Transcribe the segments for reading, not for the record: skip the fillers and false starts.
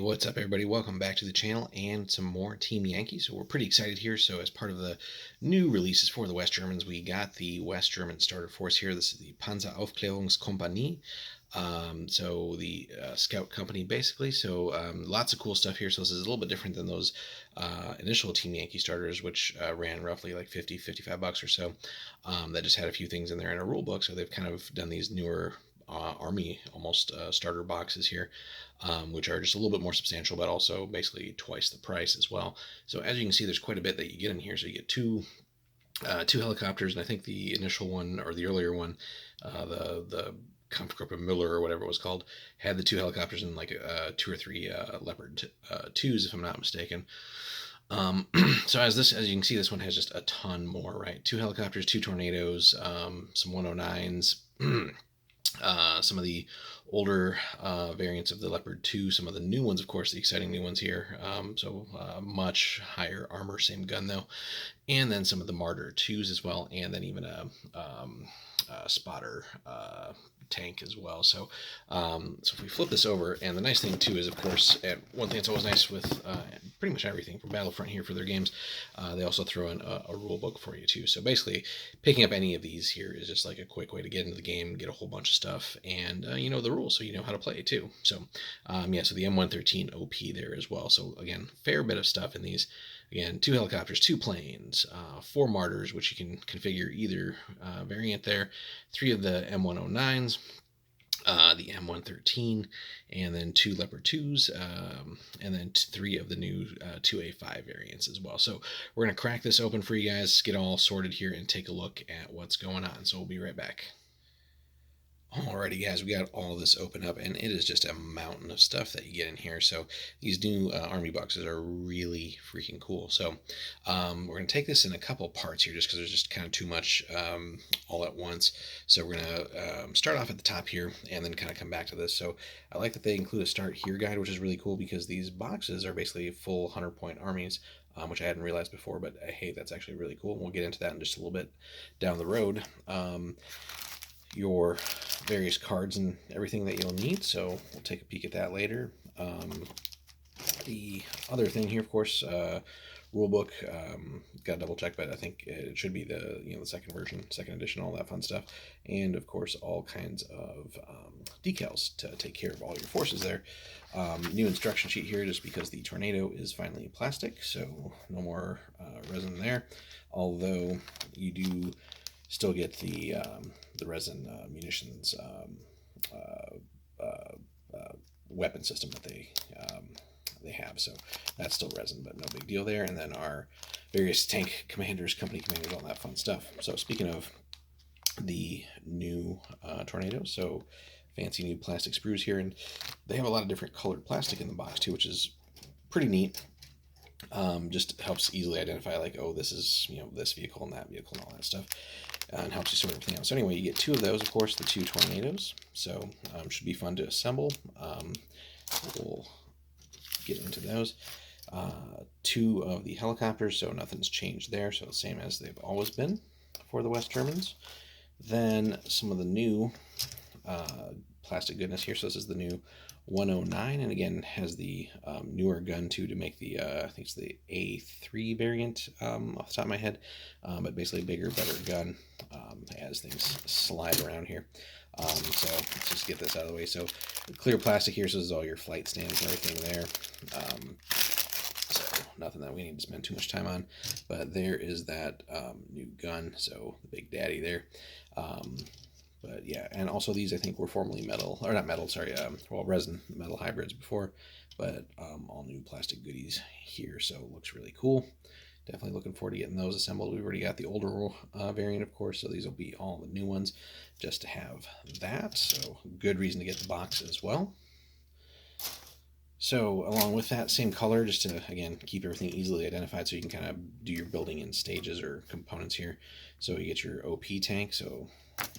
What's up, everybody? Welcome back to the channel and some more Team Yankee. So we're pretty excited here. So as part of the new releases for the West Germans, we got the West German starter force here. This is the Panzeraufklärungskompanie. So the scout company, basically. So lots of cool stuff here. So this is a little bit different than those initial Team Yankee starters, which ran roughly like 50, 55 bucks or so. That just had a few things in there in a rule book. So they've kind of done these newer army almost starter boxes here, which are just a little bit more substantial, but also basically twice the price as well. So as you can see, there's quite a bit that you get in here. So you get two helicopters, and I think the initial one or the earlier one, the Kampfgruppe Müller or whatever it was called, had the two helicopters and like two or three Leopard 2s, if I'm not mistaken. So as you can see, this one has just a ton more, right? Two helicopters, two tornadoes, some 109s. Some of the older variants of the Leopard 2, some of the new ones, of course, the exciting new ones here. Much higher armor, same gun though, and then some of the Martyr 2s as well, and then even a spotter tank as well. So if we flip this over, and the nice thing too is, of course, one thing that's always nice with pretty much everything from Battlefront here for their games, they also throw in a rule book for you too. So basically, picking up any of these here is just like a quick way to get into the game, get a whole bunch of stuff, and you know the rules, so you know how to play too. So yeah, so the M113 OP there as well. So again, fair bit of stuff in these. Again, two helicopters, two planes, four Martyrs, which you can configure either variant there, three of the M109s, the M113, and then two Leopard 2s, and then three of the new 2A5 variants as well. So we're going to crack this open for you guys, get all sorted here, and take a look at what's going on. So we'll be right back. Alrighty, guys, we got all this open up, and it is just a mountain of stuff that you get in here. So these new army boxes are really freaking cool. So we're going to take this in a couple parts here, just because there's just kind of too much all at once. So we're going to start off at the top here, and then kind of come back to this. So I like that they include a start here guide, which is really cool, because these boxes are basically full 100-point armies. Which I hadn't realized before, but hey, that's actually really cool. We'll get into that in just a little bit down the road. Your various cards and everything that you'll need, so we'll take a peek at that later. The other thing here, of course, rulebook, got to double check, but I think it should be the the second version, second edition, all that fun stuff, and of course all kinds of decals to take care of all your forces there. New instruction sheet here, just because the Tornado is finally plastic, so no more resin there, although you do still get the resin munitions weapon system that they have, so that's still resin, but no big deal there. And then our various tank commanders, company commanders, all that fun stuff. So speaking of the new Tornado, so fancy new plastic sprues here, and they have a lot of different colored plastic in the box too, which is pretty neat. Just helps easily identify, like, oh, this is this vehicle and that vehicle and all that stuff, and helps you sort everything out. So anyway, you get two of those, of course, the two Tornadoes. So should be fun to assemble. We'll get into those. Two of the helicopters, so nothing's changed there, so the same as they've always been for the West Germans. Then some of the new plastic goodness here. So this is the new 109, and again has the newer gun too, to make the I think it's the A3 variant off the top of my head, but basically bigger, better gun as things slide around here. So let's just get this out of the way. So clear plastic here, so this is all your flight stands and everything there. So nothing that we need to spend too much time on, but there is that new gun, so the Big Daddy there. But yeah, and also these I think were formerly metal, or not metal, sorry, well, resin metal hybrids before, but all new plastic goodies here, so it looks really cool. Definitely looking forward to getting those assembled. We've already got the older variant, of course, so these will be all the new ones, just to have that, so good reason to get the box as well. So along with that, same color, just to, again, keep everything easily identified, so you can kind of do your building in stages or components here. So you get your OP tank, so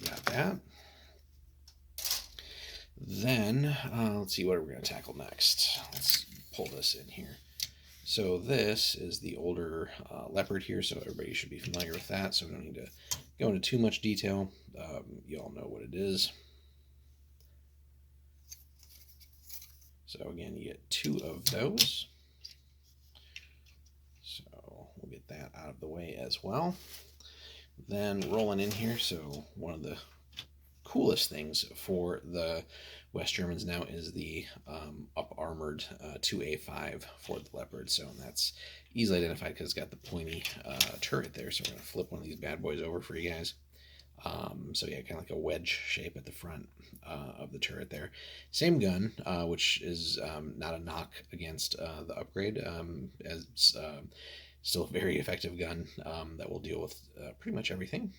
got that. Then, let's see, what are we going to tackle next? Let's pull this in here. So this is the older Leopard here, so everybody should be familiar with that, so we don't need to go into too much detail. You all know what it is. So again, you get 2 of those. So we'll get that out of the way as well. Then rolling in here, so one of the coolest things for the West Germans now is the up armored 2A5 for the Leopard. So that's easily identified because it's got the pointy turret there. So we're going to flip one of these bad boys over for you guys. So yeah, kind of like a wedge shape at the front of the turret there. Same gun, which is not a knock against the upgrade, as still a very effective gun that will deal with pretty much everything.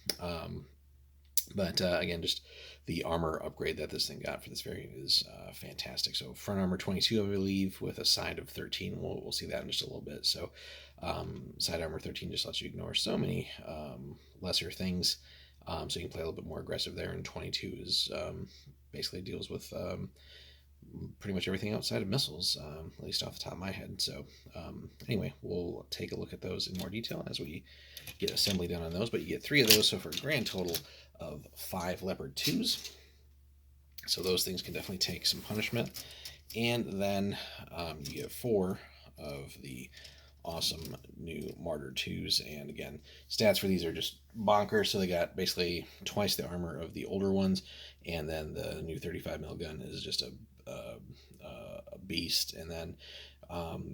But again, just the armor upgrade that this thing got for this variant is fantastic. So front armor 22, I believe, with a side of 13. We'll see that in just a little bit. So side armor 13 just lets you ignore so many lesser things. So you can play a little bit more aggressive there. And 22 is basically deals with pretty much everything outside of missiles, at least off the top of my head. So anyway, we'll take a look at those in more detail as we get assembly done on those. But you get 3 of those, so for a grand total of 5 Leopard 2s. So those things can definitely take some punishment. And then you get 4 of the awesome new Martyr 2s. And again, stats for these are just bonkers. So they got basically twice the armor of the older ones. And then the new 35mm gun is just a beast. And then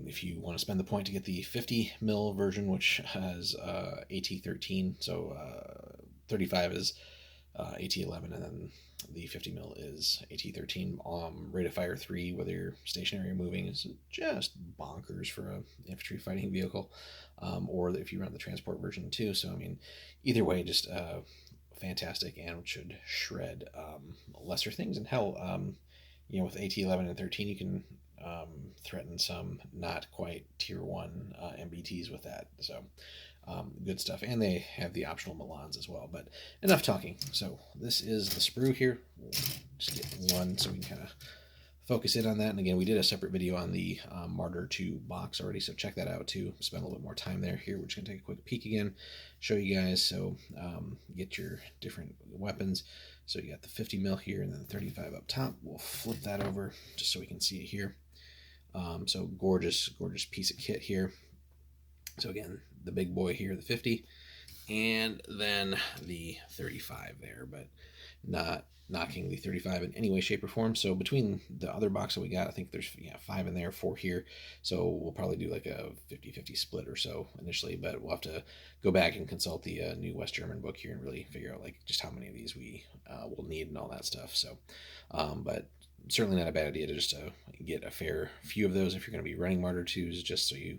if you want to spend the point to get the 50mm version, which has AT-13, so 35 is AT-11, and then the 50mm is AT-13. Rate of fire 3, whether you're stationary or moving, is just bonkers for an infantry fighting vehicle, or if you run the transport version too. So I mean, either way, just fantastic, and should shred lesser things. And hell, with AT-11 and 13, you can threaten some not quite tier 1 MBTs with that. So good stuff. And they have the optional Milans as well. But enough talking. So this is the sprue here. We'll just get one so we can kind of focus in on that. And again, we did a separate video on the Martyr 2 box already, so check that out too. Spend a little bit more time there. Here, we're just going to take a quick peek again, show you guys. So get your different weapons. So you got the 50mm here and then the 35 up top. We'll flip that over just so we can see it here. So gorgeous, gorgeous piece of kit here. So again, the big boy here, the 50, and then the 35 there, but not knocking the 35 in any way, shape, or form. So between the other box that we got, I think there's 5 in there, 4 here. So we'll probably do like a 50-50 split or so initially, but we'll have to go back and consult the new West German book here and really figure out like just how many of these we will need and all that stuff. So, but certainly not a bad idea to just get a fair few of those if you're going to be running Martyr 2s, just so you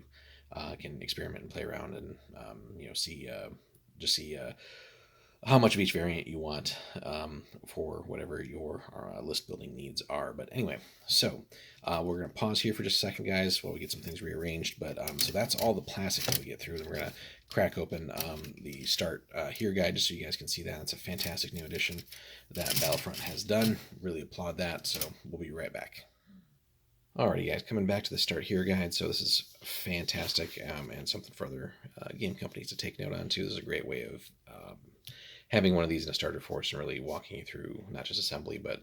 can experiment and play around and see how much of each variant you want for whatever your list building needs are. But anyway, so we're going to pause here for just a second, guys, while we get some things rearranged. But so that's all the plastic that we get through. And we're going to crack open the Start Here guide just so you guys can see that. It's a fantastic new addition that Battlefront has done. Really applaud that. So we'll be right back. Alrighty, guys, coming back to the Start Here guide. So this is fantastic and something for other game companies to take note on too. This is a great way of having one of these in a starter force and really walking you through not just assembly, but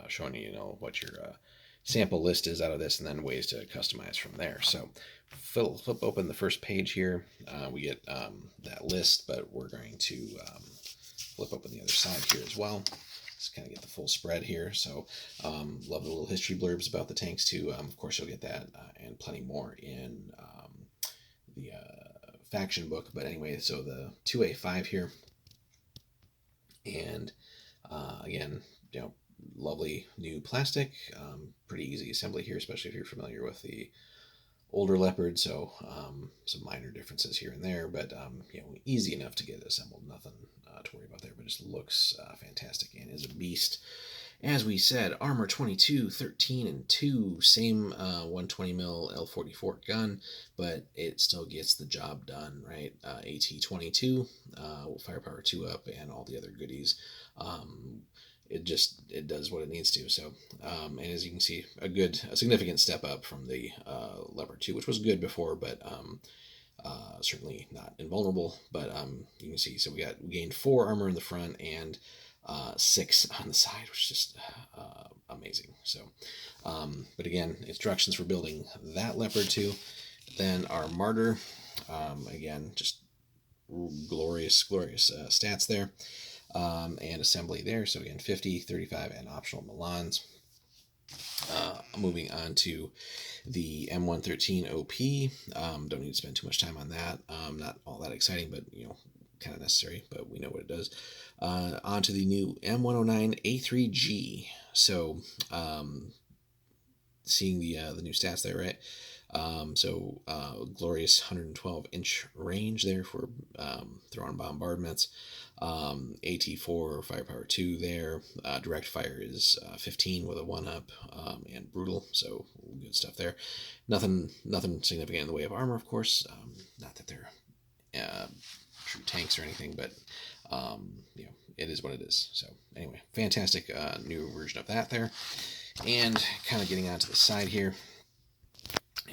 showing you what your sample list is out of this, and then ways to customize from there. So flip open the first page here. We get that list, but we're going to flip open the other side here as well. Just kind of get the full spread here. So love the little history blurbs about the tanks too. Of course, you'll get that and plenty more in the faction book. But anyway, so the 2A5 here. And again, lovely new plastic, pretty easy assembly here, especially if you're familiar with the older Leopard. So some minor differences here and there, but easy enough to get assembled. Nothing to worry about there, but just looks fantastic and is a beast. As we said, armor 22, 13, and 2, same 120mm L44 gun, but it still gets the job done, right? AT-22, firepower 2 up, and all the other goodies. It does what it needs to. So, and as you can see, a significant step up from the Leopard 2, which was good before, but certainly not invulnerable. But you can see, so we gained 4 armor in the front and 6 on the side, which is just amazing. So, but again, instructions for building that Leopard 2. Then our Martyr, again, just glorious stats there, and assembly there. So again, 50, 35, and optional Milans. Moving on to the M113 OP. Don't need to spend too much time on that. Not all that exciting, but kind of necessary. But we know what it does. On to the new M109 A3G. So seeing the new stats there, right? Glorious 112-inch range there for throwing bombardments. AT4 firepower 2 there. Direct fire is 15 with a 1-up, and brutal, so good stuff there. Nothing significant in the way of armor, of course. Not that they're true tanks or anything, but it is what it is. So anyway, fantastic new version of that there. And kind of getting onto the side here,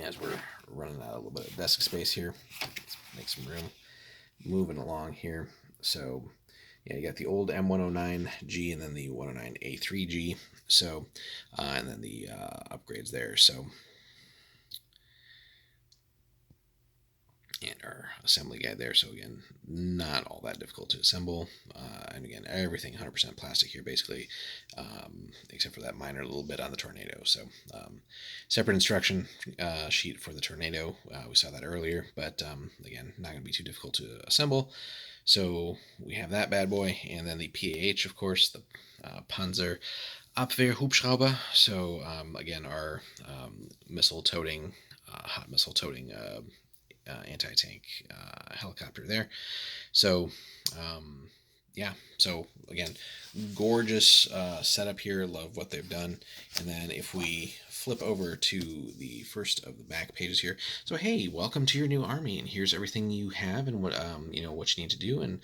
as we're running out a little bit of desk space here. Let's make some room. Moving along here. So, yeah, you got the old M109G and then the 109A3G. So, and then the upgrades there. So, and our assembly guide there. So again, not all that difficult to assemble. And again, everything 100% plastic here, basically, except for that minor little bit on the Tornado. So separate instruction sheet for the Tornado. We saw that earlier, but again, not going to be too difficult to assemble. So we have that bad boy, and then the PAH, of course, the Panzer Abwehrhubschrauber. So again, our missile-toting, hot missile-toting anti-tank helicopter there. So yeah, so again, gorgeous setup here. Love what they've done. And then if we flip over to the first of the back pages here, so hey, welcome to your new army, and here's everything you have and what what you need to do, and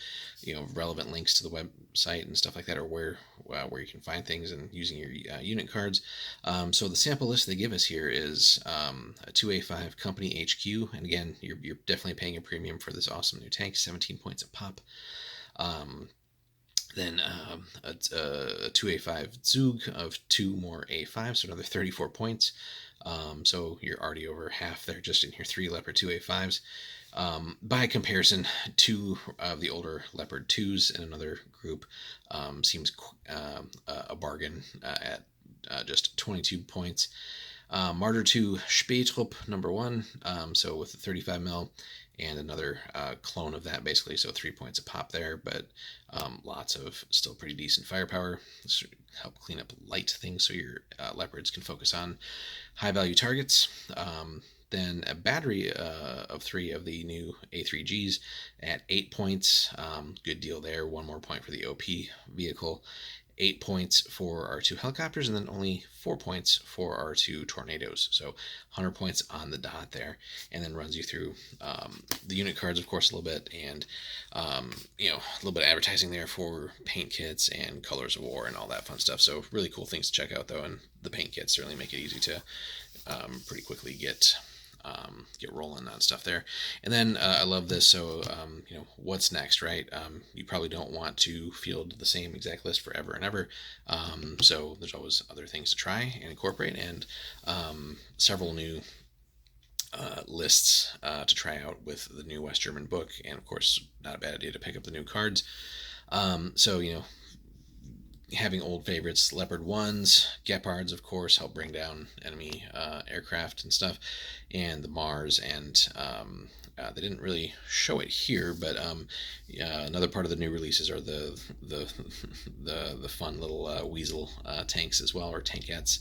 relevant links to the website and stuff like that, or where you can find things and using your unit cards. So the sample list they give us here is a 2A5 company HQ, and again, you're definitely paying a premium for this awesome new tank, 17 points a pop. Then a 2A5 Zug of 2 more A5, so another 34 points. So you're already over half there just in your 3 Leopard 2A5s. By comparison, 2 of the older Leopard 2s in another group seems a bargain at just 22 points. Martyr 2 Spätrupp number 1, so with the 35 mil, and another clone of that, basically, so 3 points a pop there, but lots of still pretty decent firepower. This should help clean up light things so your Leopards can focus on high-value targets. Then a battery of 3 of the new A3Gs at 8 points. Good deal there. 1 more point for the OP vehicle. 8 points for our 2 helicopters, and then only 4 points for our 2 Tornadoes. So 100 points on the dot there, and then runs you through the unit cards, of course, a little bit, and a little bit of advertising there for paint kits and colors of war and all that fun stuff. So really cool things to check out, though, and the paint kits certainly make it easy to pretty quickly get rolling on stuff there. And then I love this. So what's next, right? You probably don't want to field the same exact list forever and ever. So there's always other things to try and incorporate, and several new lists to try out with the new West German book. And of course, not a bad idea to pick up the new cards. So having old favorites, Leopard 1s, Gepards, of course, help bring down enemy aircraft and stuff, and the Mars, and they didn't really show it here, but another part of the new releases are the fun little weasel tanks as well, or tankettes,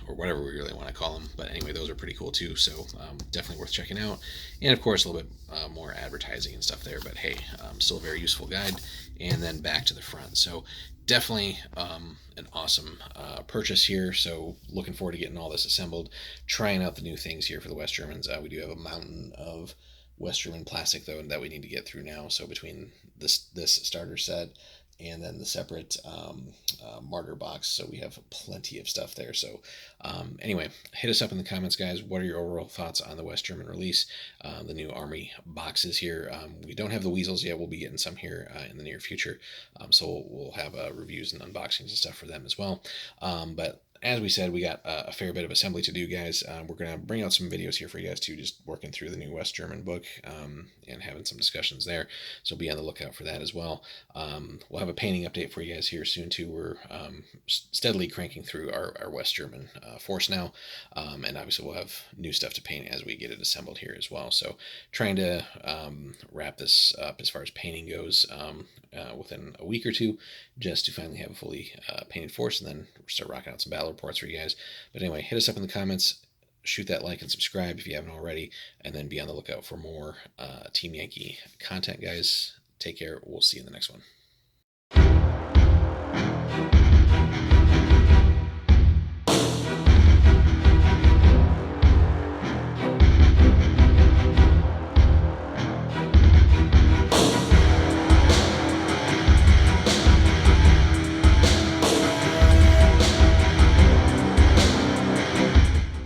or whatever we really want to call them. But anyway, those are pretty cool too, so definitely worth checking out. And of course, a little bit more advertising and stuff there, but hey, still a very useful guide. And then back to the front. So definitely an awesome purchase here. So looking forward to getting all this assembled, trying out the new things here for the West Germans. We do have a mountain of West German plastic, though, that we need to get through now. So between this starter set and then the separate martyr box. So we have plenty of stuff there. So anyway, hit us up in the comments, guys. What are your overall thoughts on the West German release, the new Army boxes here? We don't have the weasels yet. We'll be getting some here in the near future. So we'll have reviews and unboxings and stuff for them as well. But as we said, we got a fair bit of assembly to do, guys. We're going to bring out some videos here for you guys too, just working through the new West German book and having some discussions there. So be on the lookout for that as well. We'll have a painting update for you guys here soon too. We're steadily cranking through our West German force now, and obviously we'll have new stuff to paint as we get it assembled here as well. So trying to wrap this up as far as painting goes within a week or two, just to finally have a fully painted force, and then start rocking out some battle reports for you guys. But anyway, hit us up in the comments, shoot that like and subscribe if you haven't already, and then be on the lookout for more Team Yankee content, guys. Take care. We'll see you in the next one.